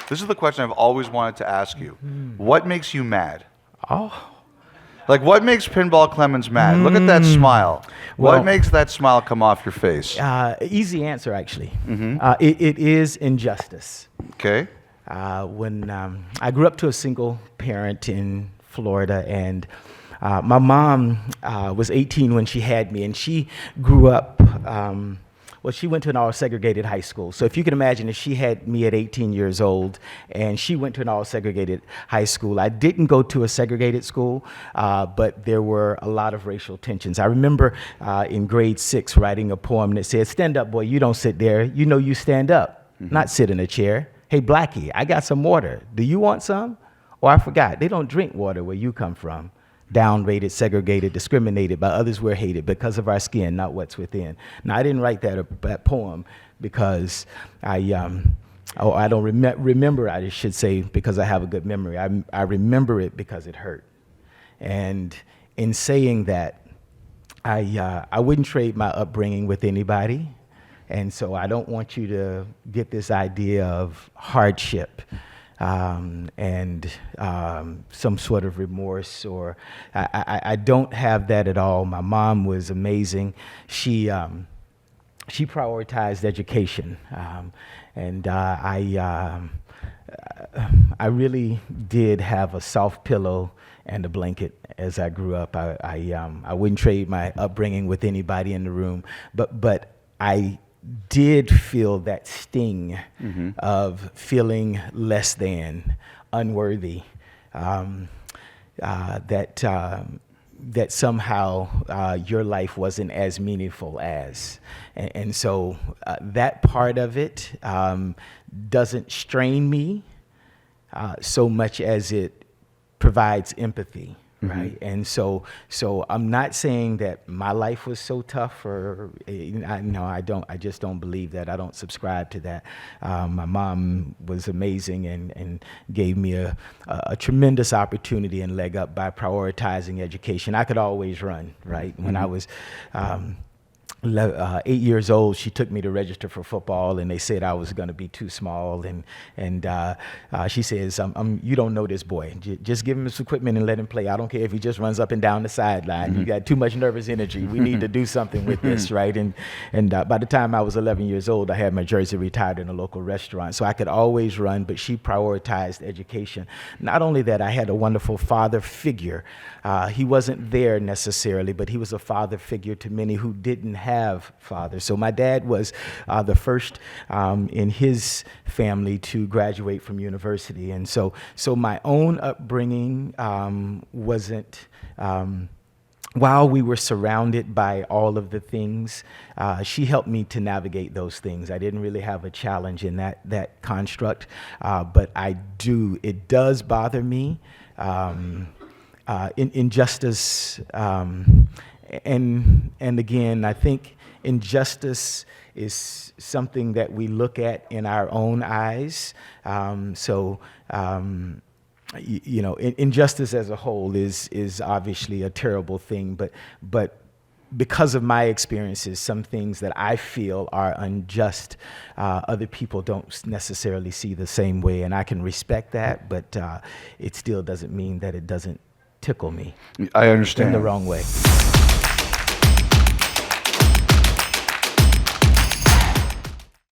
This is the question I've always wanted to ask you. What makes you mad? Oh. Like, what makes Pinball Clemons mad? Look at that smile. Well, what makes that smile come off your face? Easy answer, actually. It is injustice. Okay. When I grew up to a single parent in Florida, and my mom was 18 when she had me, and she grew up, well, she went to an all-segregated high school. So if you can imagine, if she had me at 18 years old and she went to an all-segregated high school, I didn't go to a segregated school, but there were a lot of racial tensions. I remember in grade 6 writing a poem that said, "Stand up, boy, you don't sit there. You know you stand up, not sit in a chair. Hey, Blackie, I got some water. Do you want some? Oh, I forgot. They don't drink water where you come from. Downrated, segregated, discriminated by others, we're hated because of our skin, not what's within." Now, I didn't write that poem because I don't remember, I should say, because I have a good memory. I remember it because it hurt. And in saying that, I wouldn't trade my upbringing with anybody. And so I don't want you to get this idea of hardship and some sort of remorse, or I don't have that at all. My mom was amazing. She prioritized education, and I really did have a soft pillow and a blanket as I grew up. I wouldn't trade my upbringing with anybody in the room, but I did feel that sting of feeling less than, unworthy, that somehow your life wasn't as meaningful as. And so that part of it doesn't strain me so much as it provides empathy. Right. And so I'm not saying that my life was so tough, or I just don't believe that. I don't subscribe to that. My mom was amazing and gave me a tremendous opportunity and leg up by prioritizing education. I could always run, right? When I was 8 years old, she took me to register for football, and they said I was going to be too small. And she says, "You don't know this boy. Just give him his equipment and let him play. I don't care if he just runs up and down the sideline. You got too much nervous energy. We need to do something with this, right?" And by the time I was 11 years old, I had my jersey retired in a local restaurant, so I could always run. But she prioritized education. Not only that, I had a wonderful father figure. He wasn't there necessarily, but he was a father figure to many who didn't have fathers. So my dad was the first in his family to graduate from university. And so my own upbringing wasn't, while we were surrounded by all of the things, she helped me to navigate those things. I didn't really have a challenge in that construct, but it does bother me. Injustice, and again, I think injustice is something that we look at in our own eyes. Injustice as a whole is obviously a terrible thing, but because of my experiences, some things that I feel are unjust, other people don't necessarily see the same way, and I can respect that, but it still doesn't mean that it doesn't tickle me. I understand. In the wrong way.